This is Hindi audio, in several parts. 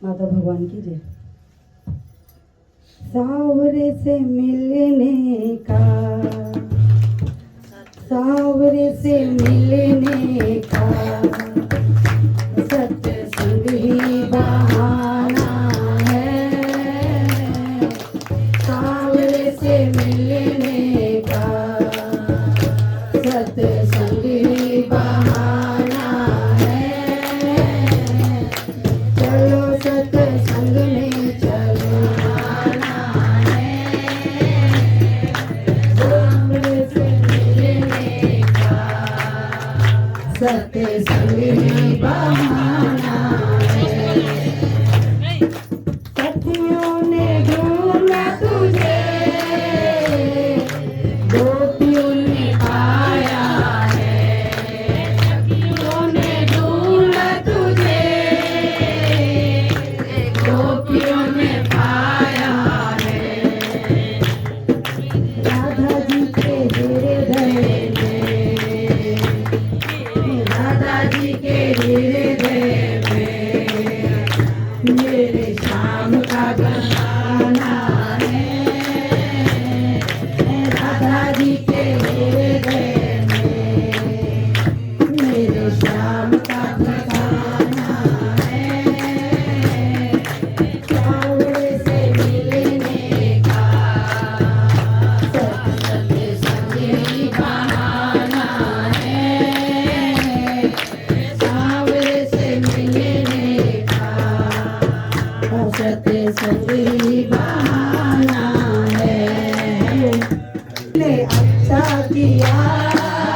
माता भगवान की जय। सावरे से मिलने का, सावरे से मिलने का सत्संग ही बहाना है। सावरे से मिलने का सत्संग ही बहाना है। चलो सत्संग में चलो सत्संग ही बहाना है। सखियों ने ढूंढा तुझे, गोपियों ने पाया है। सखियों ने ढूंढा तुझे, गोपियों ने पाया है। राधा जी के हृदय में, राधा जी के हृदय में मेरे श्याम का बहाना है। राधा जी के हृदय में मेरे श्याम का बहाना है। सावरे से मिलने का सत्संग ही बहाना है। सावरे से मिलने का सत्संग ही बहाना है। ने अच्छा किया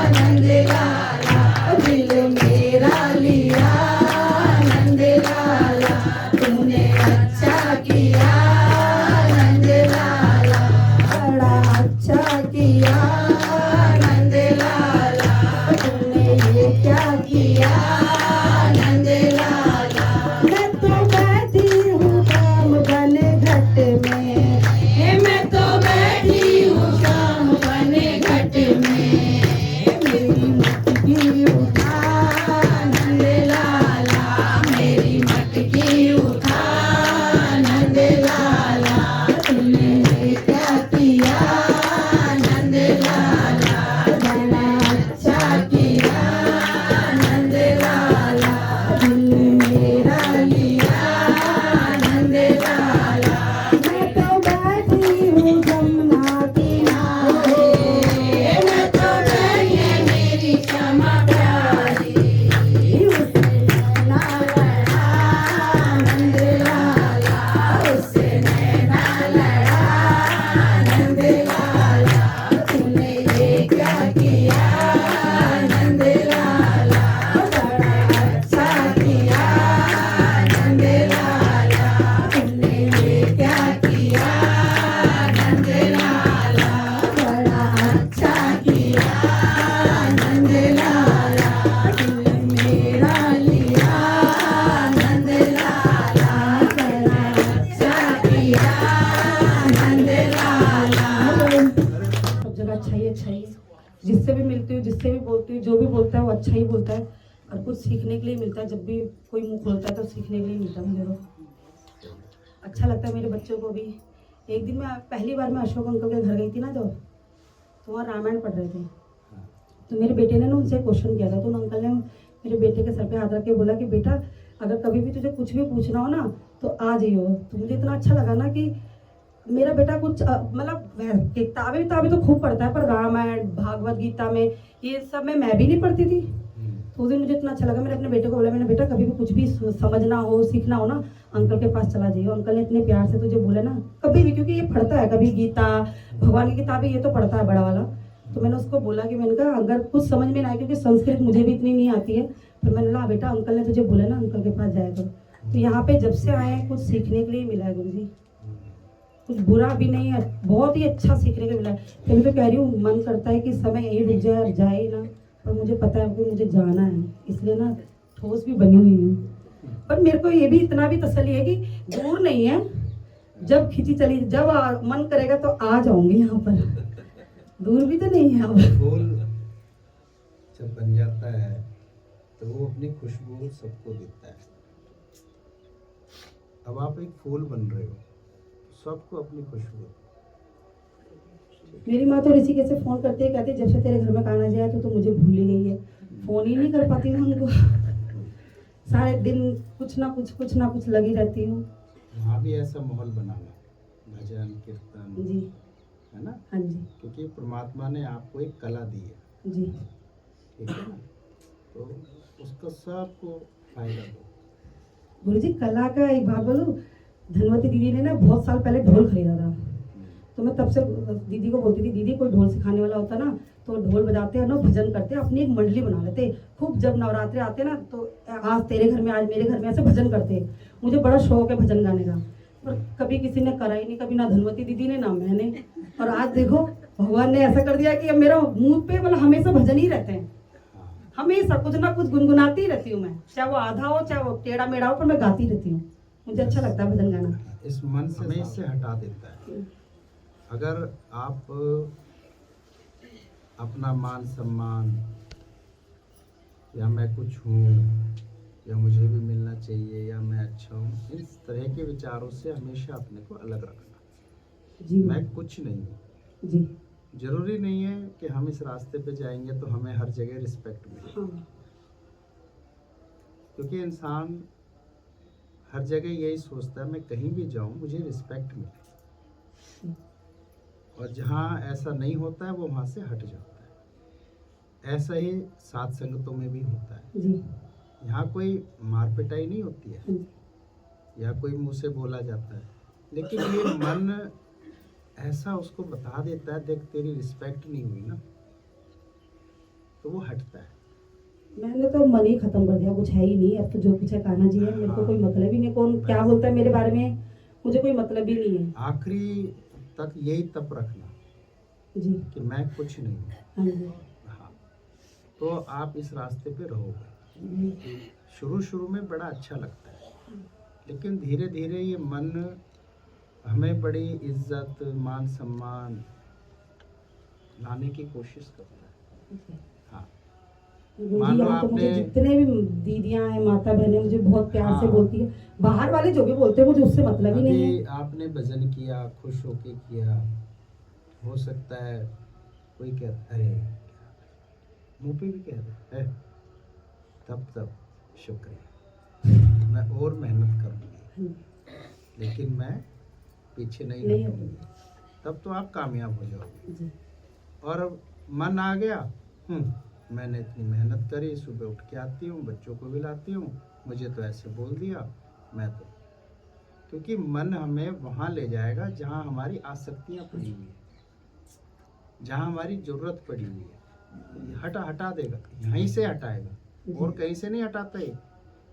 नंद लाला, दिल मेरा लिया नंद लाला। तूने अच्छा किया नंद लाला, बड़ा अच्छा किया नंद लाला। तूने ये क्या किया नंद लाला। मैं तो बैठी हूँ शाम बने घट में, मैं तो बैठी हूँ शाम बने घट में। मेरी मटकी उठा नंद लाला, मेरी मटकी उठा नंद लाला। तूने ये क्या किया नंद लाला, बड़ा अच्छा किया नंद लाला। दिल मेरा लिया नंद लाला। मैं तो बैठी हूँ जमुना किनारे, मैं तो बैठी मेरी क्षमा प्यारी। उससे नैना लड़ा नंद लाला, उससे नैना लड़ा नंद लाला। तूने ये क्या किया नंद लाला, बड़ा अच्छा किया नंद लाला। तूने ये क्या किया नंद लाला, बड़ा अच्छा किया नंद लाला। दिल मेरा लिया नंद लाला, बड़ा अच्छा किया नंद लाला। सब जगह अच्छा ही अच्छा ही। जिससे भी मिलती हूँ, जिससे भी बोलती हूँ, जो भी बोलता है वो अच्छा ही बोलता है और कुछ सीखने के लिए मिलता है। जब भी कोई मुंह खोलता है तो सीखने के लिए मिलता है मुझे तो। अच्छा लगता है मेरे बच्चों को भी। एक दिन मैं पहली बार मैं अशोक अंकल के घर गई थी ना, जब तो वहाँ रामायण पढ़ रहे थे, तो मेरे बेटे ने ना उनसे क्वेश्चन किया था। तो उन अंकल ने मेरे बेटे के सर पे हाथ रख के बोला कि बेटा अगर कभी भी तुझे कुछ भी पूछना हो ना तो आ जाइयो। तो मुझे इतना अच्छा लगा ना कि मेरा बेटा कुछ मतलब किताबें तो खूब पढ़ता है, पर रामायण भागवत गीता में ये सब में मैं भी नहीं पढ़ती थी। तो उस दिन मुझे इतना अच्छा लगा। मैंने अपने बेटे को बोला, मैंने बेटा कभी भी कुछ भी समझना हो सीखना हो ना अंकल के पास चला जाइए। अंकल ने इतने प्यार से तुझे बोला ना कभी भी, क्योंकि ये पढ़ता है कभी गीता भगवान की किताबें ये तो पढ़ता है बड़ा वाला। तो मैंने उसको बोला कि मैंने कहा अगर कुछ समझ में ना आए, क्योंकि संस्कृत मुझे भी इतनी नहीं आती है, तो मैंने बोला बेटा अंकल ने तुझे बोला ना अंकल के पास जाएगा। तो यहाँ पे जब से आए हैं कुछ सीखने के लिए मिला है गुरु जी, कुछ बुरा भी नहीं है, बहुत ही अच्छा सीखने को मिला है। तभी तो कह रही हूँ मन करता है कि समय यही रुक जाए और जाए ना, पर मुझे पता है कि मुझे जाना है, इसलिए ना ठोस भी बनी हुई हूँ। पर मेरे को ये भी इतना भी तसल्ली है कि दूर नहीं है, जब खिंची चली जब मन करेगा तो आ जाऊंगी यहाँ पर, दूर भी तो नहीं है। अब फूल जब बन जाता है तो वो अपनी खुशबू सबको देता है। अब आप एक फूल बन रहे हो, सबको अपनी खुशबू। मेरी माँ तो ऋषिकेश से फोन करते हैं, कहते जब से तेरे घर में कान्हा जी आया तो मुझे भूल ही गई है। फोन ही नहीं कर पाती हूँ उनको। सारे दिन कुछ ना कुछ लगी रहती हूँ। वहाँ भी ऐसा माहौल बनाना, भजन कीर्तन जी है ना, हाँ जी क्योंकि परमात्मा ने आपको एक कला दी है, जी। ठीक है ना, तो उसका सबको फायदा दो। गुरुजी कला का एक बात बोलूं, धनवती दीदी ने ना बहुत साल पहले ढोल खरीदा था, तो मैं तब से दीदी को बोलती थी, दीदी कोई ढोल सिखाने वाला होता ना तो ढोल बजाते हैं ना, भजन करते हैं, अपनी एक मंडली बना लेते खूब। जब नवरात्रे आते ना तो आज तेरे घर में आज मेरे घर में ऐसे भजन करते। मुझे बड़ा शौक है भजन गाने का, पर कभी किसी ने करा ही नहीं, कभी ना धनवती दीदी ने ना मैंने। और आज देखो भगवान ने ऐसा कर दिया कि अब मेरा मुंह पे मतलब हमेशा भजन ही रहते हैं, हमेशा कुछ ना कुछ गुनगुनाती रहती हूँ मैं, चाहे वो आधा हो चाहे वो टेढ़ा मेढ़ा हो, पर मैं गाती रहती हूँ। मुझे अच्छा लगता है भजन गाना। इस मन से हमें इससे हटा देता है। अगर आप अपना मान सम्मान या मैं कुछ हूँ या मुझे भी मिलना चाहिए या मैं अच्छा हूँ, इस तरह के विचारों से हमेशा अपने को अलग रखना। जी मैं कुछ नहीं हूँ। जी जरूरी नहीं है कि हम इस रास्ते पे जाएंगे तो हमें हर जगह रिस्पेक्ट मिले, हाँ क्योंकि इंसान हर जगह यही सोचता है मैं कहीं भी जाऊं मुझे रिस्पेक्ट मिले, और जहाँ ऐसा नहीं होता है वो वहाँ से हट जाता है। ऐसा ही सात संगतों में भी होता है। जी यहाँ कोई मार पिटाई नहीं होती है जी या कोई मुंह से बोला जाता है, लेकिन ये मन ऐसा उसको बता देता है देख तेरी रिस्पेक्ट नहीं हुई ना, तो वो हटता है। मैंने तो मन ही खत्म कर दिया, कुछ है ही नहीं, अब तो जो कुछ है कान्हा जी है, मेरे को कोई मतलब ही नहीं, कौन क्या बोलता है मेरे बारे में, मुझे कोई मतलब ही नहीं है। आखिरी तक यही तप रखना जी कि मैं कुछ नहीं हूँ। हाँ जी हाँ, तो आप इस रास्ते पे रहोगे। जी शुरू में बड़ा अच्छा लगता है, लेकिन धीरे धीरे ये मन हमें बड़ी इज्जत मान सम्मान लाने की कोशिश करता है। हाँ, मान लो यहाँ तो मुझे आपने जितने भी दीदियाँ हैं माता बहनें मुझे बहुत प्यार से हाँ, बोलती है, बाहर वाले जो भी बोलते हैं मुझे उससे मतलब ही नहीं अभी है। आपने भजन किया खुश होके किया, हो सकता है कोई कह अरे मुंह पे भी कह दे है, तब शुक्रिया, मैं और मेहनत करूँगी, लेकिन मैं पीछे नहीं हटूंगी, तब तो आप कामयाब हो जाओगे। जी और मन आ गया, मैंने इतनी मेहनत करी, सुबह उठ के आती हूँ, बच्चों को भी लाती हूँ, मुझे तो ऐसे बोल दिया, मैं तो, क्योंकि मन हमें वहाँ ले जाएगा जहाँ हमारी आसक्तियाँ पड़ी हुई है, जहाँ हमारी जरूरत पड़ी हुई है, हटा देगा, यहीं से हटाएगा और कहीं से नहीं हटाता है,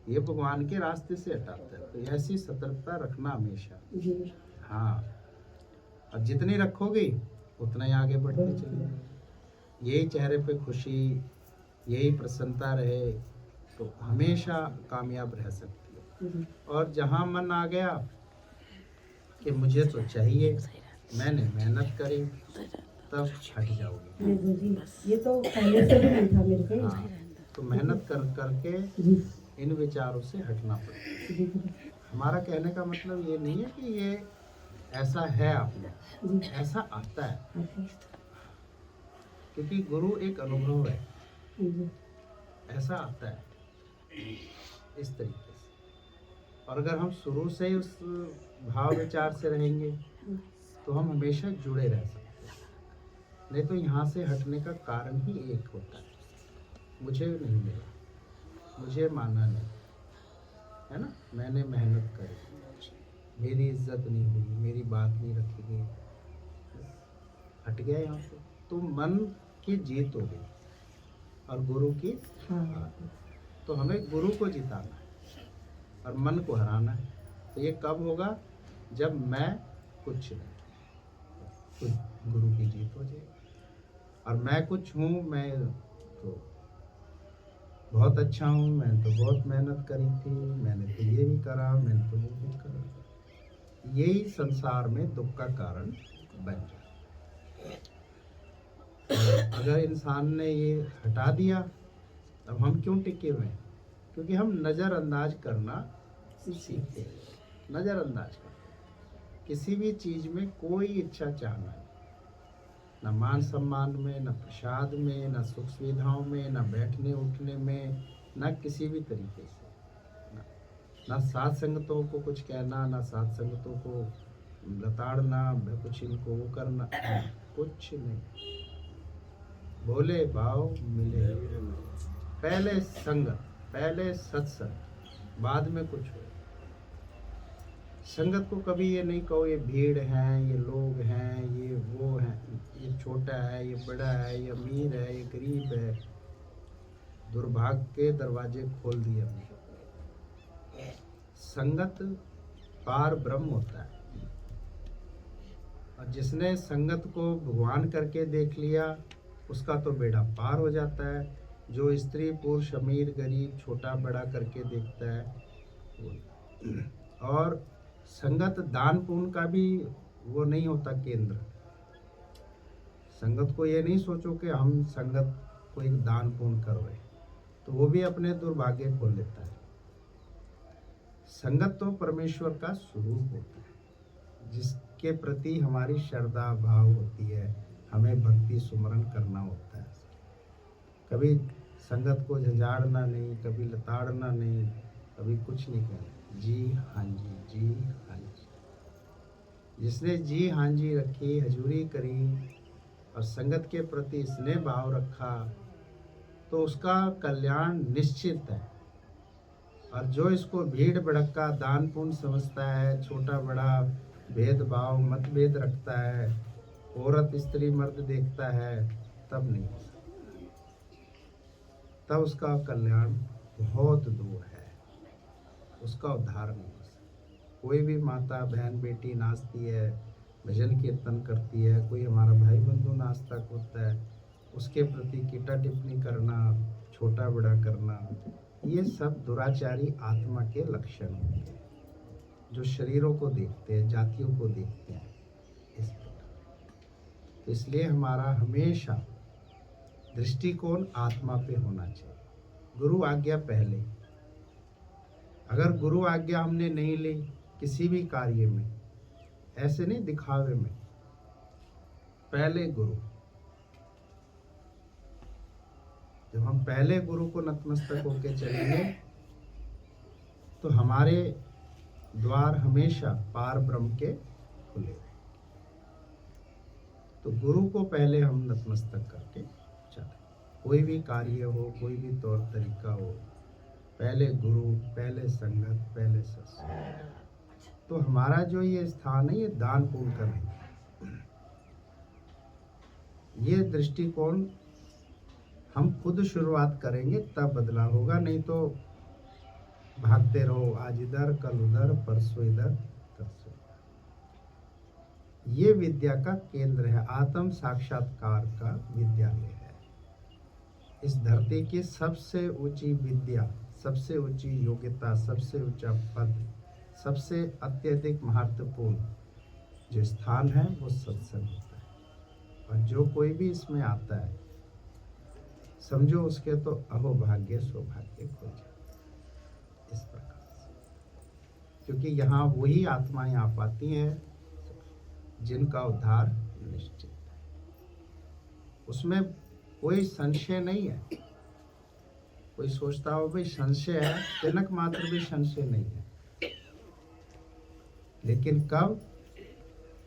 ये भगवान के रास्ते से हटाता है। तो ऐसी सतर्कता रखना हमेशा। जी हाँ, और जितनी रखोगे उतना ही आगे बढ़ते चलेंगे। यही चेहरे पे खुशी, यही प्रसन्नता रहे तो हमेशा कामयाब रह सकती है। और जहाँ मन आ गया कि मुझे तो चाहिए, मैंने मेहनत करी, तब हट जाओगे। ये तो पहले से भी नहीं था मेरे पे। हाँ, तो मेहनत करके जी इन विचारों से हटना पड़ेगा। जी जी हमारा कहने का मतलब ये नहीं है कि ये ऐसा है आप में, ऐसा आता है, क्योंकि गुरु एक अनुभव है, जी ऐसा आता है इस तरीके से। और अगर हम शुरू से ही उस भाव विचार से रहेंगे तो हम हमेशा जुड़े रह सकते हैं। नहीं तो यहाँ से हटने का कारण ही एक होता है, मुझे नहीं मिला, मुझे माना नहीं, है ना, मैंने मेहनत करी, मेरी इज्जत नहीं हुई, मेरी बात नहीं रखी गई, हट गया यहाँ से, तो मन की जीत हो गई और गुरु की हार। तो हमें गुरु को जिताना है और मन को हराना है। तो ये कब होगा? जब मैं कुछ नहीं, तो गुरु की जीत हो जाएगी। और मैं कुछ हूँ, मैं तो बहुत अच्छा हूँ, मैंने तो बहुत मेहनत करी थी, मैंने तो ये भी करा, मैंने तो वो भी करा, यही संसार में दुख का कारण बन जाए। अगर इंसान ने ये हटा दिया, अब हम क्यों टिके हुए हैं? क्योंकि हम नज़रअंदाज करना सीखते हैं। नज़रअंदाज करते हैं। किसी भी चीज़ में कोई इच्छा चाहना नहीं, न मान सम्मान में, न प्रसाद में, न सुख सुविधाओं में, न बैठने उठने में, न किसी भी तरीके से, न साथ संगतों को कुछ कहना, न साथ संगतों को लताड़ना, कुछ इनको वो करना, कुछ नहीं। भोले भाव मिले, पहले संगत, पहले सत्संग, बाद में कुछ हो। संगत को कभी ये नहीं कहो ये भीड़ है, ये लोग हैं, ये वो हैं, ये छोटा है, ये बड़ा है, ये अमीर है, ये गरीब है। दुर्भाग्य के दरवाजे खोल दिए हमने। संगत पार ब्रह्म होता है, और जिसने संगत को भगवान करके देख लिया उसका तो बेड़ा पार हो जाता है। जो स्त्री पुरुष अमीर गरीब छोटा बड़ा करके देखता है, और संगत दान पुण्य का भी वो नहीं होता केंद्र। संगत को ये नहीं सोचो कि हम संगत को एक दान पुण्य कर रहे, तो वो भी अपने दुर्भाग्य खोल लेता है। संगत तो परमेश्वर का स्वरूप होता है, जिसके प्रति हमारी श्रद्धा भाव होती है, हमें भक्ति सुमरन करना होता है। कभी संगत को झंझाड़ना नहीं, कभी लताड़ना नहीं, कभी कुछ नहीं करना। जी हाँ जी, जी हाँ जी। जिसने जी हाँ जी रखी, हजूरी करी और संगत के प्रति स्नेह भाव रखा, तो उसका कल्याण निश्चित है। और जो इसको भीड़ भड़का दान पुण्य समझता है, छोटा बड़ा भेदभाव मतभेद रखता है, औरत स्त्री मर्द देखता है, तब नहीं हो सकता, तब उसका कल्याण बहुत दूर है, उसका उद्धार नहीं हो सकता। कोई भी माता बहन बेटी नाचती है, भजन कीर्तन करती है, कोई हमारा भाई बंधु नाचता कूदता है, उसके प्रति कीटा टिप्पणी करना, छोटा बड़ा करना, ये सब दुराचारी आत्मा के लक्षण होते हैं, जो शरीरों को देखते हैं, जातियों को देखते हैं। इस प्रकार तो इसलिए हमारा हमेशा दृष्टिकोण आत्मा पे होना चाहिए। गुरु आज्ञा पहले, अगर गुरु आज्ञा हमने नहीं ली किसी भी कार्य में, ऐसे नहीं दिखावे में, पहले गुरु, जब हम पहले गुरु को नतमस्तक होकर चलेंगे तो हमारे द्वार हमेशा पार ब्रह्म के खुले रहेंगे। तो गुरु को पहले हम नतमस्तक करके चलें। कोई भी कार्य हो, कोई भी तौर तरीका हो, पहले गुरु, पहले संगत, पहले सत्संग। तो हमारा जो ये स्थान है, ये दान पुण्य का नहीं, ये दृष्टिकोण हम खुद शुरुआत करेंगे तब बदलाव होगा। नहीं तो भागते रहो, आज इधर कल उधर, परसों इधर तरसों इधर। ये विद्या का केंद्र है, आत्म साक्षात्कार का विद्यालय है। इस धरती की सबसे ऊंची विद्या, सबसे ऊंची योग्यता, सबसे ऊंचा पद, सबसे अत्यधिक महत्वपूर्ण जो स्थान है वो सत्संग होता है। और जो कोई भी इसमें आता है, समझो उसके तो अहोभाग्य सौभाग्य खुल जाए। इस प्रकार से, क्योंकि यहाँ वही आत्माएं आ पाती हैं जिनका उद्धार निश्चित है, उसमें कोई संशय नहीं है। कोई सोचता हो भाई संशय है, तिनक मात्र भी संशय नहीं है। लेकिन कब?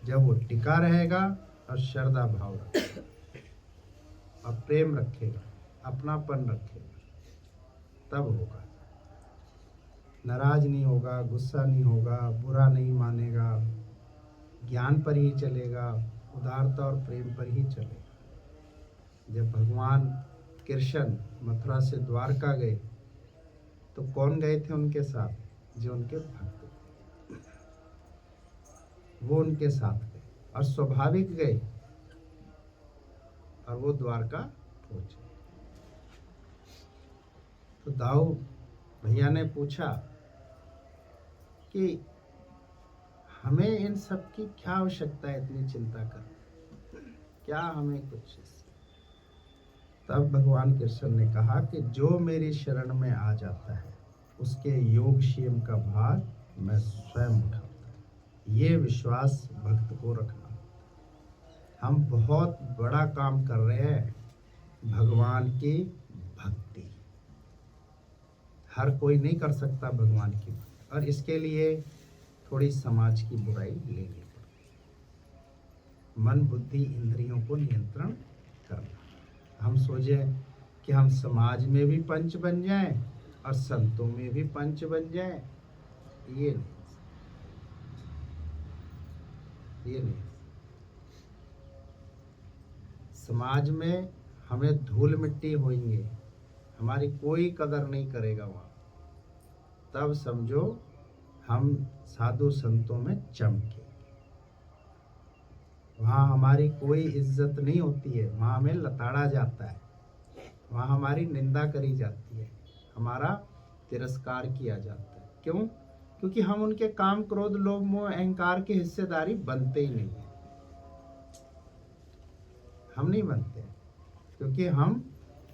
जब वो टिका रहेगा और श्रद्धा भाव रखेगा और प्रेम रखेगा, अपनापन रखेगा, तब होगा। नाराज नहीं होगा, गुस्सा नहीं होगा, बुरा नहीं मानेगा, ज्ञान पर ही चलेगा, उदारता और प्रेम पर ही चलेगा। जब भगवान कृष्ण मथुरा से द्वारका गए तो कौन गए थे उनके साथ? जो उनके भक्त थे, वो उनके साथ गए और स्वाभाविक गए और वो द्वारका पहुंचे। तो दाऊ भैया ने पूछा कि हमें इन सब की क्या आवश्यकता है, इतनी चिंता कर, क्या हमें कुछ? तब भगवान कृष्ण ने कहा कि जो मेरी शरण में आ जाता है उसके योग क्षेम का भार मैं स्वयं उठाऊंगा। ये विश्वास भक्त को रखना। हम बहुत बड़ा काम कर रहे हैं, भगवान की भक्ति। हर कोई नहीं कर सकता भगवान की भक्ति, और इसके लिए थोड़ी समाज की बुराई लेनी पड़ती। मन बुद्धि इंद्रियों को नियंत्रण करना। हम सोचे कि हम समाज में भी पंच बन जाएं और संतों में भी पंच बन जाएं, ये नहीं, ये नहीं। समाज में हमें धूल मिट्टी होंगे, हमारी कोई कदर नहीं करेगा वहाँ, तब समझो हम साधु संतों में चमके। वहाँ हमारी कोई इज्जत नहीं होती है, वहाँ हमें लताड़ा जाता है, वहाँ हमारी निंदा करी जाती है, हमारा तिरस्कार किया जाता है। क्यों? क्योंकि हम उनके काम क्रोध लोभ मोह अहंकार के हिस्सेदारी बनते ही नहीं है। हम नहीं बनते, क्योंकि हम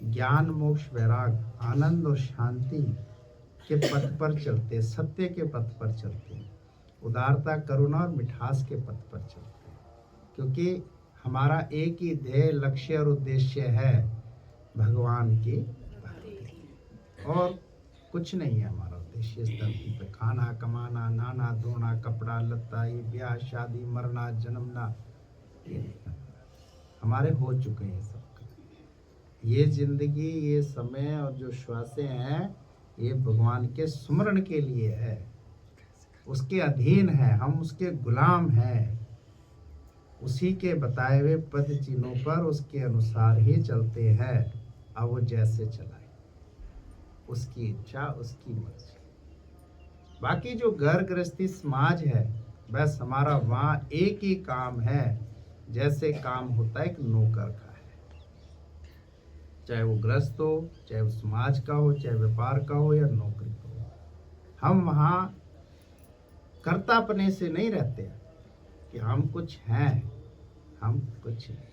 ज्ञान मोक्ष वैराग आनंद और शांति के पथ पर चलते, सत्य के पथ पर चलते, उदारता करुणा और मिठास के पथ पर चलते हैं। क्योंकि हमारा एक ही ध्येय लक्ष्य और उद्देश्य है भगवान की भक्ति, और कुछ नहीं है हमारा उद्देश्य इस धरती पे। खाना कमाना, नाना धोना, कपड़ा लत्ता, ये ब्याह शादी, मरना जन्मना, ये नहीं हमारे हो चुके हैं सब। ये जिंदगी, ये समय और जो श्वासें हैं, ये भगवान के स्मरण के लिए है, उसके अधीन है, हम उसके गुलाम हैं। उसी के बताए हुए पद चिन्हों पर उसके अनुसार ही चलते हैं। अब वो जैसे चलाए, उसकी इच्छा, उसकी मर्जी। बाकी जो घर गृहस्थी समाज है, बस हमारा वहाँ एक ही काम है, जैसे काम होता है एक नौकर का है, चाहे वो गृहस्थ हो, चाहे वो समाज का हो, चाहे व्यापार का हो या नौकरी का हो। हम वहाँ कर्तापने से नहीं रहते कि हम कुछ हैं, हम कुछ नहीं।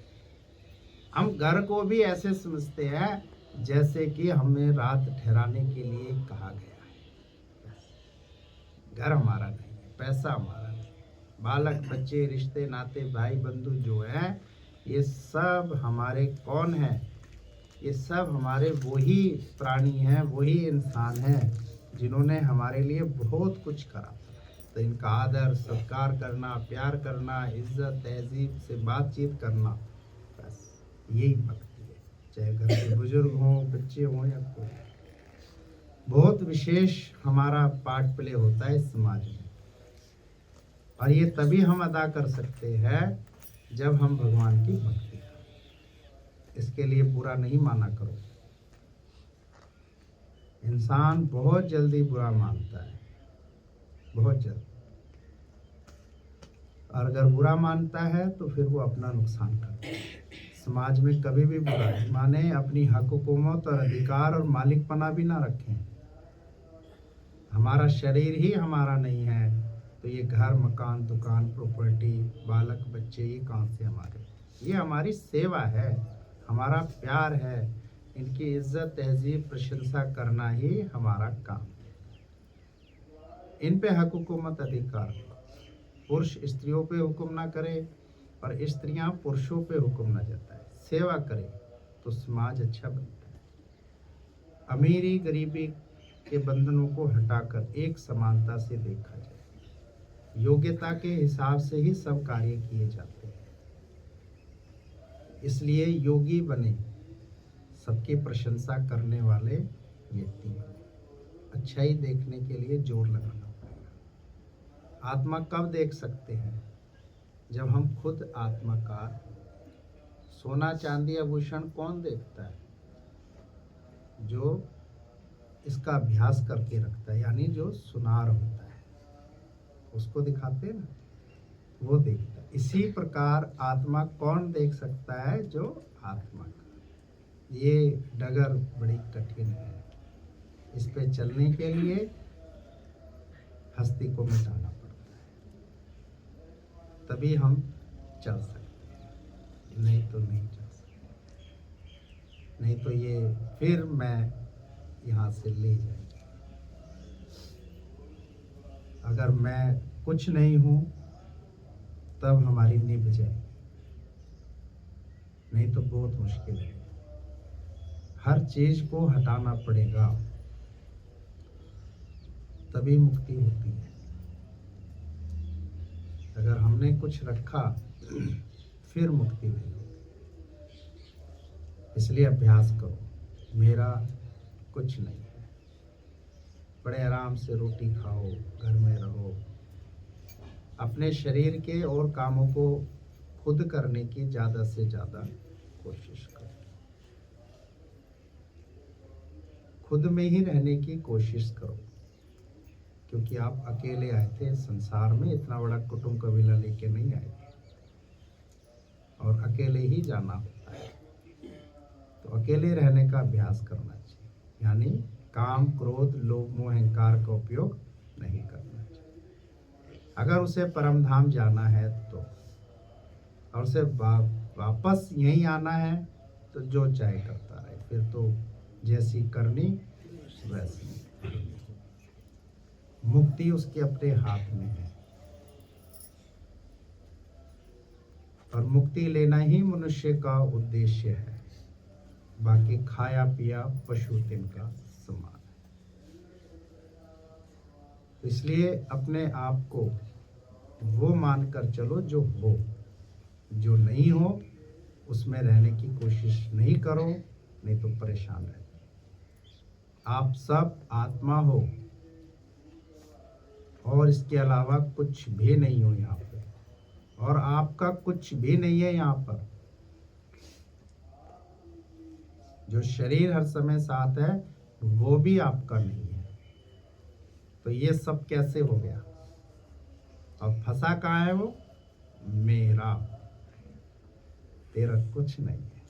हम घर को भी ऐसे समझते हैं जैसे कि हमें रात ठहराने के लिए कहा गया है। घर हमारा नहीं है, पैसा हमारा नहीं है, बालक बच्चे रिश्ते नाते भाई बंधु जो हैं, ये सब हमारे कौन हैं? ये सब हमारे वही प्राणी हैं, वही इंसान हैं जिन्होंने हमारे लिए बहुत कुछ करा। तो इनका आदर सत्कार करना, प्यार करना, इज्जत तहजीब से बातचीत करना, बस यही भक्ति है। चाहे घर के बुजुर्ग हों, बच्चे हों या कोई, बहुत विशेष हमारा पार्ट प्ले होता है इस समाज में। और ये तभी हम अदा कर सकते हैं जब हम भगवान की भक्ति करें। इसके लिए बुरा नहीं माना करो। इंसान बहुत जल्दी बुरा मानता है, बहुत जल्द। और अगर बुरा मानता है तो फिर वो अपना नुकसान करता है। समाज में कभी भी बुरा माने, अपनी हक हुकूमत और अधिकार और मालिकपना भी ना रखें। हमारा शरीर ही हमारा नहीं है तो ये घर मकान दुकान प्रॉपर्टी बालक बच्चे ये कहाँ से हमारे? ये हमारी सेवा है, हमारा प्यार है। इनकी इज्जत तहजीब प्रशंसा करना ही हमारा काम है। इन पे हक हुकूमत अधिकार। पुरुष स्त्रियों पे हुक्म ना करे और स्त्रियां पुरुषों पे हुक्म ना जताए। सेवा करे तो समाज अच्छा बनता है। अमीरी गरीबी के बंधनों को हटाकर एक समानता से देखा जाए। योग्यता के हिसाब से ही सब कार्य किए जाते हैं। इसलिए योगी बने, सबकी प्रशंसा करने वाले व्यक्ति बने। अच्छाई देखने के लिए जोर लगाना पड़ेगा। आत्मा कब देख सकते हैं? जब हम खुद आत्माकार। सोना चांदी आभूषण कौन देखता है? जो इसका अभ्यास करके रखता है, यानी जो सुनार होता है, उसको दिखाते हैं ना, वो देखता है। इसी प्रकार आत्मा कौन देख सकता है? जो आत्मा का। ये डगर बड़ी कठिन है। इस पे चलने के लिए हस्ती को मिटाना पड़ता है, तभी हम चल सकते हैं, नहीं तो नहीं चल सकते। नहीं तो ये फिर मैं यहाँ से ले जाएंगे। अगर अगर मैं कुछ नहीं हूँ तब हमारी निभ जाए, नहीं तो बहुत मुश्किल है। हर चीज को हटाना पड़ेगा तभी मुक्ति होती है। अगर हमने कुछ रखा फिर मुक्ति नहीं होती। इसलिए अभ्यास करो, मेरा कुछ नहीं है। बड़े आराम से रोटी खाओ, घर में रहो, अपने शरीर के और कामों को खुद करने की ज्यादा से ज्यादा कोशिश करो। खुद में ही रहने की कोशिश करो, क्योंकि आप अकेले आए थे संसार में, इतना बड़ा कुटुंब कबीला लेके नहीं आए थे, और अकेले ही जाना होता है। तो अकेले रहने का अभ्यास करना चाहिए, यानी काम, क्रोध, लोभ, मोह, अहंकार का उपयोग नहीं करना चाहिए। अगर उसे परम धाम जाना है तो, और उसे वापस यहीं आना है तो जो चाहे करता रहे, फिर तो जैसी करनी वैसी। मुक्ति उसके अपने हाथ में है, और मुक्ति लेना ही मनुष्य का उद्देश्य है। बाकी खाया पिया पशु तिनका समान है। इसलिए अपने आप को वो मानकर चलो जो हो, जो नहीं हो उसमें रहने की कोशिश नहीं करो, नहीं तो परेशान रहो। आप सब आत्मा हो और इसके अलावा कुछ भी नहीं हो यहाँ पे, और आपका कुछ भी नहीं है यहाँ पर। जो शरीर हर समय साथ है वो भी आपका नहीं है। तो ये सब कैसे हो गया? और फंसा कहाँ है वो? मेरा, तेरा कुछ नहीं है।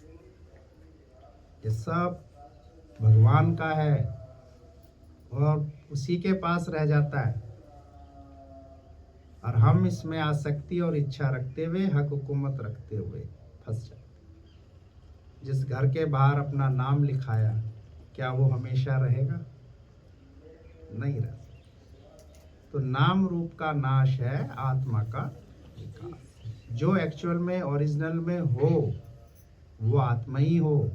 ये सब भगवान का है और उसी के पास रह जाता है। और हम इसमें आसक्ति और इच्छा रखते हुए, हक हुकूमत रखते हुए फंस जाते। जिस घर के बाहर अपना नाम लिखाया, क्या वो हमेशा रहेगा? नहीं रह सकता। तो नाम रूप का नाश है, आत्मा का विकास। जो एक्चुअल में ओरिजिनल में हो वो आत्मा ही हो,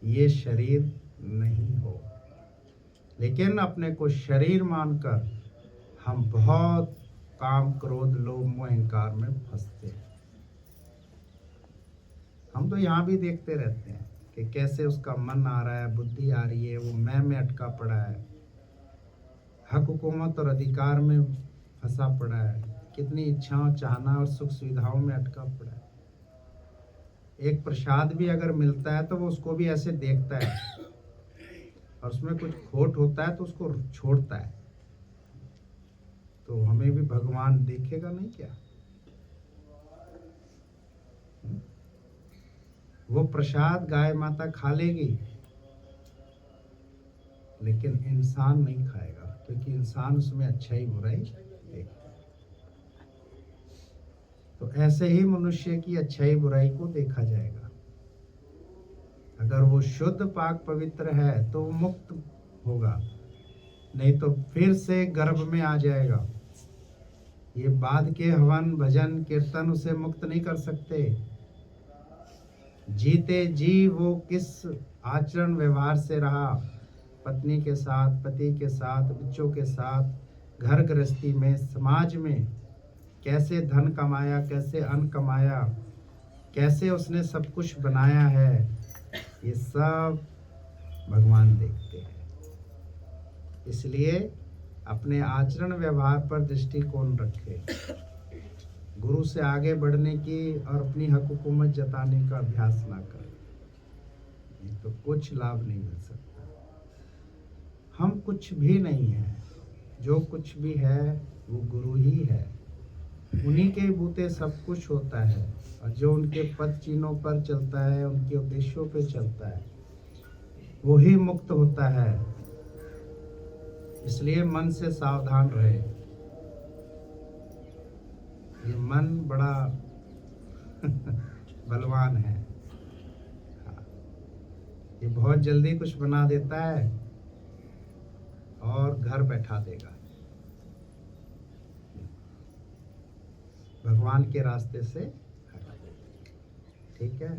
ये शरीर नहीं हो। लेकिन अपने को शरीर मानकर हम बहुत काम, क्रोध, लोभ, मोह, अहंकार में फंसते हैं। हम तो यहाँ भी देखते रहते हैं कि कैसे उसका मन आ रहा है, बुद्धि आ रही है, वो मैं में अटका पड़ा है, हक हुकूमत और अधिकार में फंसा पड़ा है, कितनी इच्छाओं, चाहना और सुख सुविधाओं में अटका पड़ा है। एक प्रसाद भी अगर मिलता है तो वो उसको भी ऐसे देखता है, और उसमें कुछ खोट होता है तो उसको छोड़ता है। तो हमें भी भगवान देखेगा नहीं क्या? वो प्रसाद गाय माता खा लेगी, लेकिन इंसान नहीं खाएगा, क्योंकि इंसान उसमें अच्छाई बुराई देखता है। तो ऐसे ही मनुष्य की अच्छाई बुराई को देखा जाएगा। अगर वो शुद्ध पाक पवित्र है तो वो मुक्त होगा, नहीं तो फिर से गर्भ में आ जाएगा। ये बाद के हवन, भजन, कीर्तन उसे मुक्त नहीं कर सकते। जीते जी वो किस आचरण व्यवहार से रहा, पत्नी के साथ, पति के साथ, बच्चों के साथ, घर गृहस्थी में, समाज में कैसे धन कमाया, कैसे अन्न कमाया, कैसे उसने सब कुछ बनाया है, ये सब भगवान देखते हैं। इसलिए अपने आचरण व्यवहार पर दृष्टिकोण रखें। गुरु से आगे बढ़ने की और अपनी हक हुकूमत जताने का अभ्यास ना करें, नहीं तो कुछ लाभ नहीं मिल सकता। हम कुछ भी नहीं है, जो कुछ भी है वो गुरु ही है। उन्हीं के बूते सब कुछ होता है, और जो उनके पद चिन्हों पर चलता है, उनके उद्देश्यों पे चलता है, वो ही मुक्त होता है। इसलिए मन से सावधान रहे। ये मन बड़ा बलवान है। ये बहुत जल्दी कुछ बना देता है और घर बैठा देगा। भगवान के रास्ते से हट। ठीक है।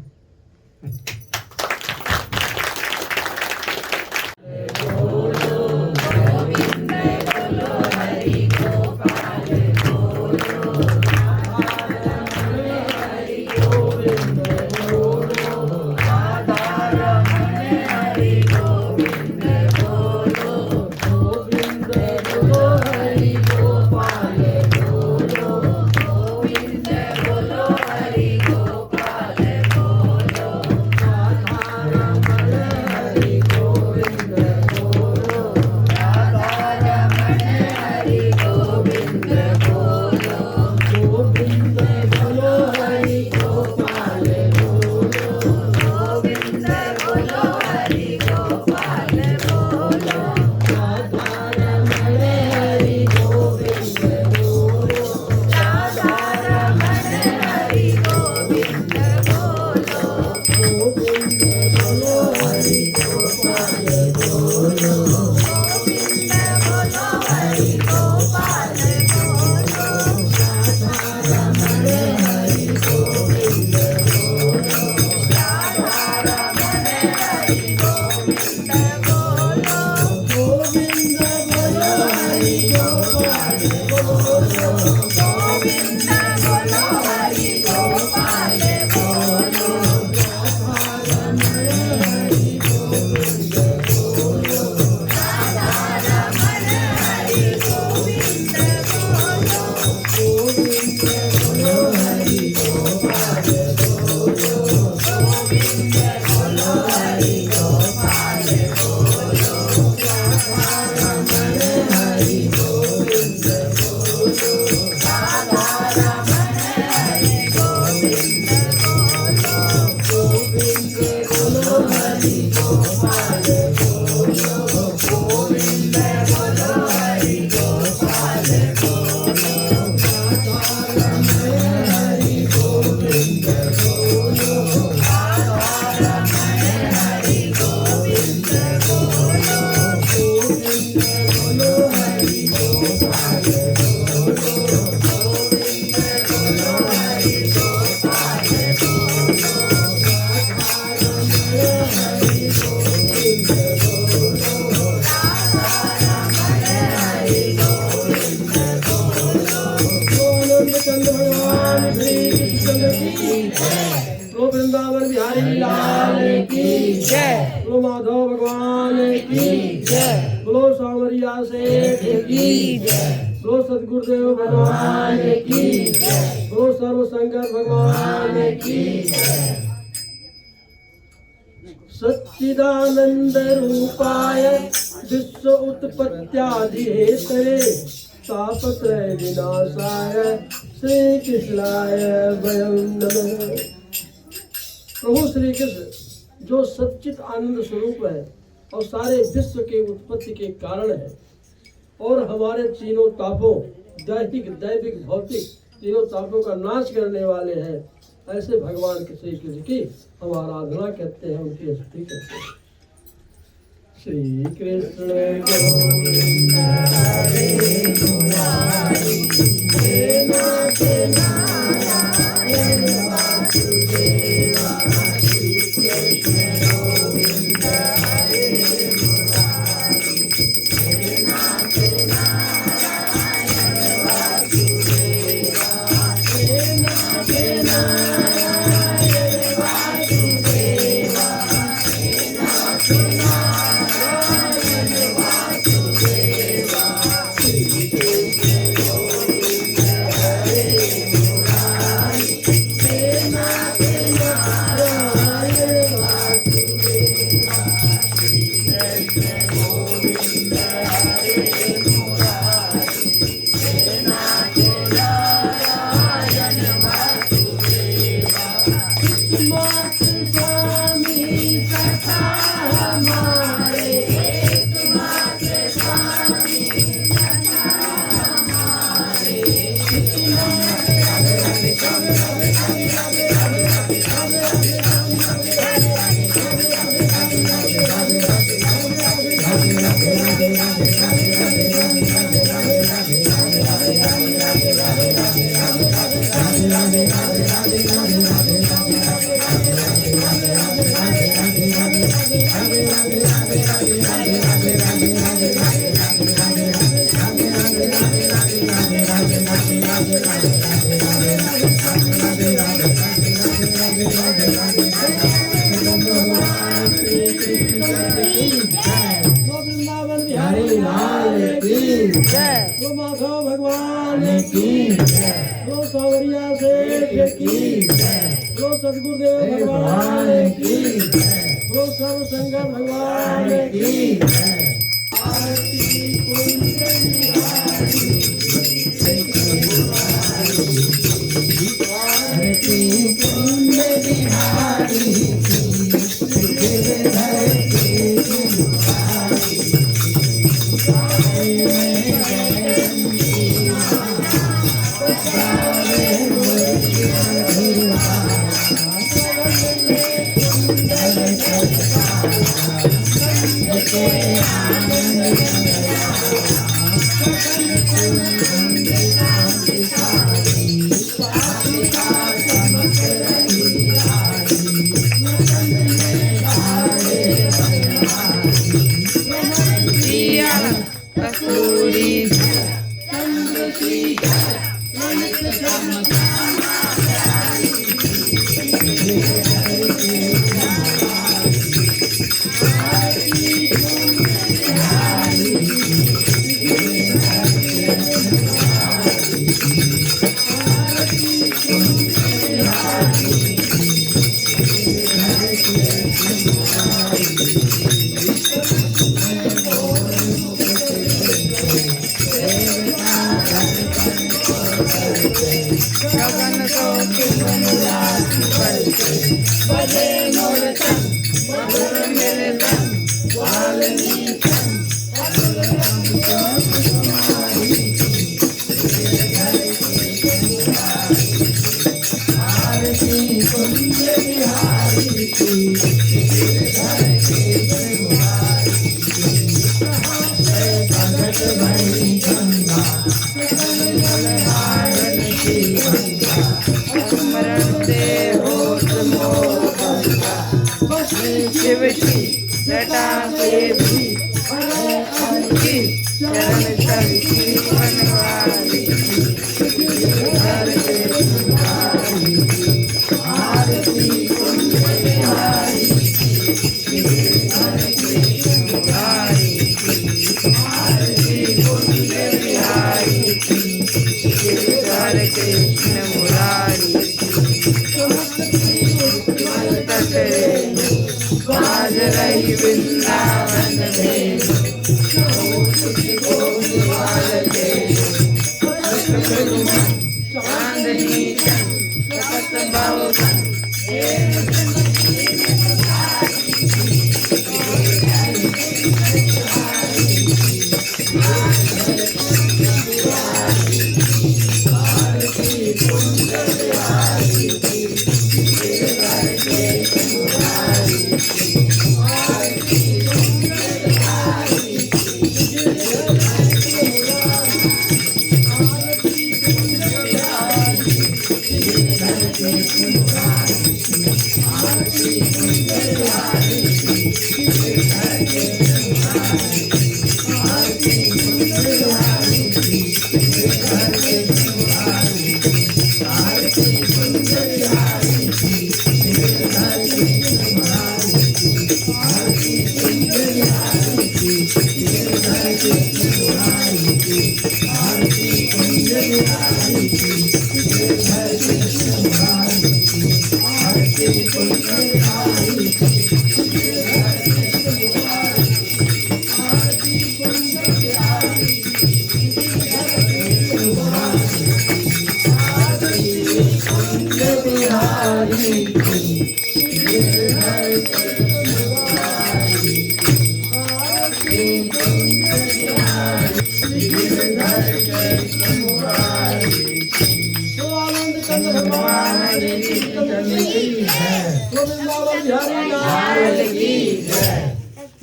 वृंदावन बिहारी लाल की जय। बोलो माधव भगवान की जय। बोलो सांवरिया सेठ की जय। बोलो सदगुरुदेव भगवान की जय। बोलो सर्वशंकर भगवान की जय। सच्चिदानंद रूपाय विश्व उत्पत्त्यादि हेतवे तापत्रय विनाशाय श्री कृष्णाय वयं नमः। प्रभु श्री कृष्ण जो सच्चित आनंद स्वरूप है और सारे विश्व के उत्पत्ति के कारण है और हमारे तीनों तापों दैहिक दैविक भौतिक तीनों तापों का नाश करने वाले हैं, ऐसे भगवान के श्री कृष्ण की हम आराधना करते हैं, उनकी स्तुति करते हैं। श्री कृष्ण गोविंद हरे मुरारी हे नाथ नारायण वासुदेवा। श्री कृष्ण गोविंद हरे मुरारी हे नाथ नारायण वासुदेवा। हे नाथ नारायण वासुदेवा। हे नाथ नारायण वासुदेवा। वृंदावन बिहारी लाल की जय। माधव भगवान की जय। सावरिया सेठ की जय। सदगुरुदेव भगवान की जय। सर्व शंकर भगवान की जय। आरती कुंज बिहारी आरती कुंज बिहारी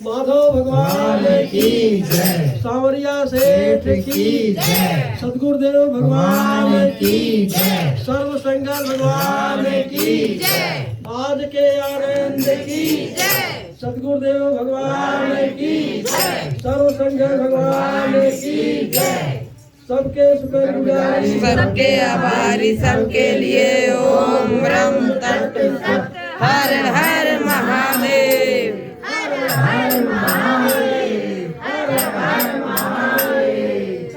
माधव भगवान की जय। सावरिया सेठ की जय। सदगुरुदेव भगवान की जय। सर्व शंकर भगवान की जय। आज के आनंद की जय। सद्गुरुदेव भगवान की जय, सर्व संघ भगवान की जय, सबके शुक्रगुजारी, सबके आभारी, सबके लिए ओम ब्रह्म तत्व सत, हर हर महादेव, हर हर महादेव, हर हर महादेव।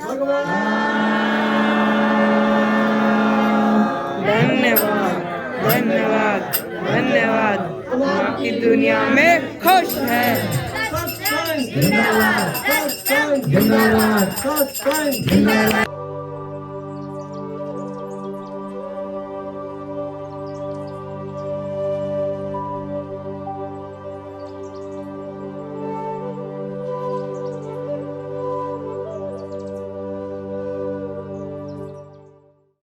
धन्यवाद धन्यवाद धन्यवाद। आपकी दुनिया में खुश है। सत्संग जिंदाबाद, सत्संग जिंदाबाद, सत्संग जिंदाबाद।